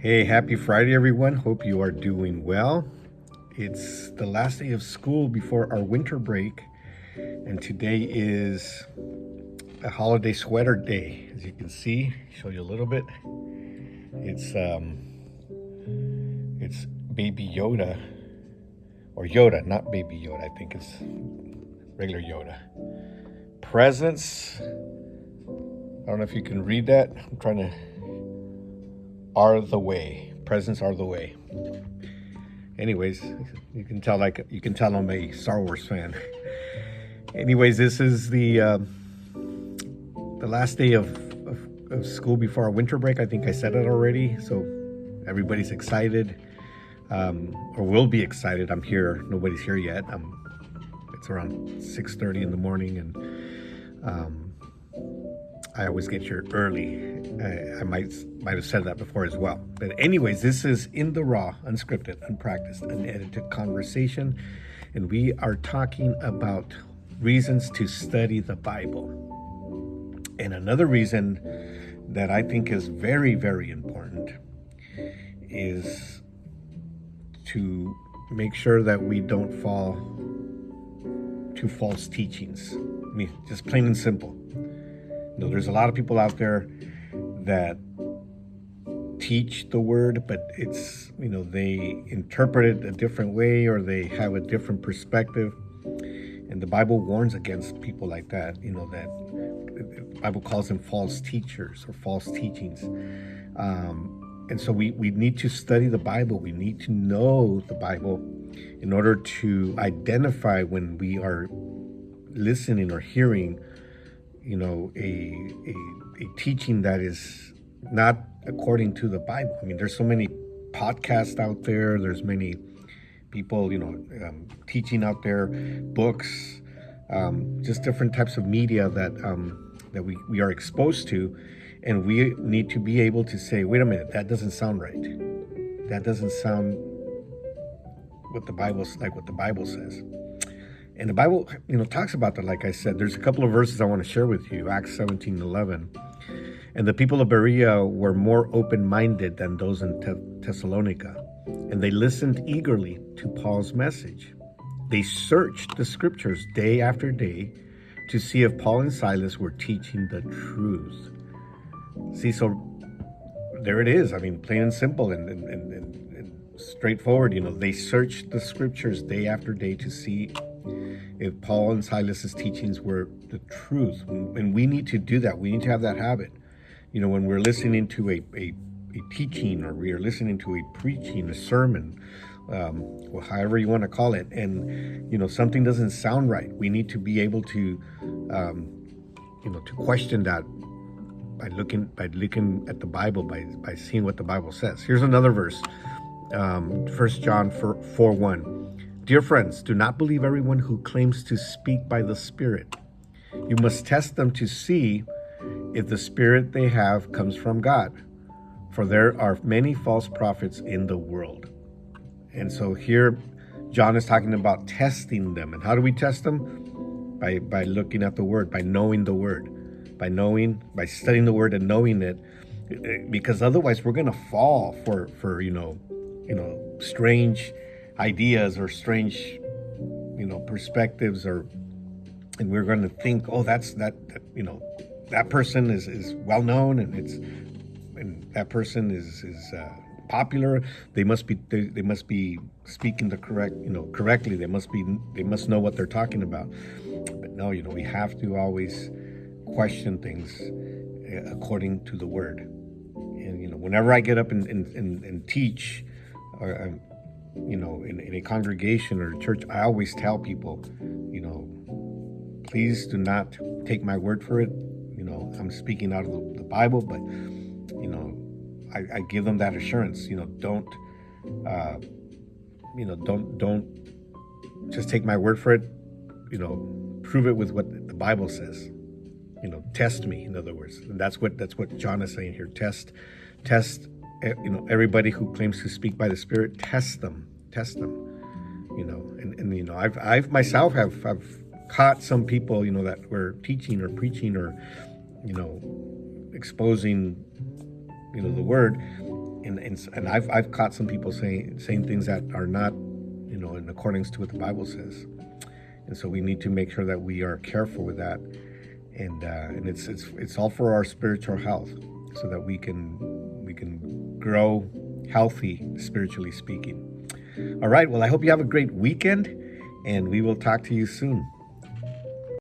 Hey, happy Friday, everyone. Hope you are doing well. It's the last day of school before our winter break, and today is a holiday sweater day. As you can see, show you a little bit. It's Baby Yoda, or Yoda, not Baby Yoda. I think it's regular Yoda. Presents. I don't know if you can read that. I'm trying to. Are the way. Presents are the way. Anyways, you can tell I'm a Star Wars fan. Anyways, this is the last day of school before our winter break. I think I said it already, so everybody's excited, or will be excited. I'm here. Nobody's here yet. It's around 6:30 in the morning, and I always get here early. I might have said that before as well. But anyways, this is In the Raw, unscripted, unpracticed, unedited conversation, and we are talking about reasons to study the Bible. And another reason that I think is very, very important is to make sure that we don't fall to false teachings. I mean, just plain and simple. There's a lot of people out there that teach the word, but it's, they interpret it a different way, or they have a different perspective. And the Bible warns against people like that, that the Bible calls them false teachers or false teachings. And so we need to study the Bible. We need to know the Bible in order to identify when we are listening or hearing a teaching that is not according to the Bible. I mean, there's so many podcasts out there. There's many people, teaching out there, books, just different types of media that we are exposed to, and we need to be able to say, wait a minute, that doesn't sound right. That doesn't sound what the Bible says. And the Bible, talks about that. Like I said, there's a couple of verses I want to share with you. Acts 17:11. And the people of Berea were more open-minded than those in Thessalonica, and they listened eagerly to Paul's message. They searched the scriptures day after day to see if Paul and Silas were teaching the truth. See, so there it is. I mean, plain and simple and straightforward. They searched the scriptures day after day to see if Paul and Silas's teachings were the truth. And we need to do that. We need to have that habit. When we're listening to a teaching, or we are listening to a preaching, a sermon, or however you want to call it, and something doesn't sound right, we need to be able to to question that by looking at the Bible, by seeing what the Bible says. Here's another verse, 1 John 4:1. Dear friends, do not believe everyone who claims to speak by the Spirit. You must test them to see if the Spirit they have comes from God, for there are many false prophets in the world. And so here, John is talking about testing them. And how do we test them? By looking at the Word, by knowing the Word, by studying the Word and knowing it, because otherwise we're going to fall for strange ideas or strange perspectives, and we're going to think, oh, that person is well known, and that person is popular. They must be speaking the correctly. They must know what they're talking about. But no, we have to always question things according to the Word. And whenever I get up and teach, or in a congregation or a church, I always tell people, please do not take my word for it. I'm speaking out of the Bible, but I give them that assurance. Don't just take my word for it. Prove it with what the Bible says. Test me. In other words, and that's what John is saying here. Test. Everybody who claims to speak by the Spirit, test them. I've myself have caught some people, that were teaching or preaching or, exposing, the word, And I've caught some people saying things that are not, in accordance to what the Bible says. And so we need to make sure that we are careful with that, and it's all for our spiritual health, so that we can grow healthy, spiritually speaking. All right. Well, I hope you have a great weekend, and we will talk to you soon.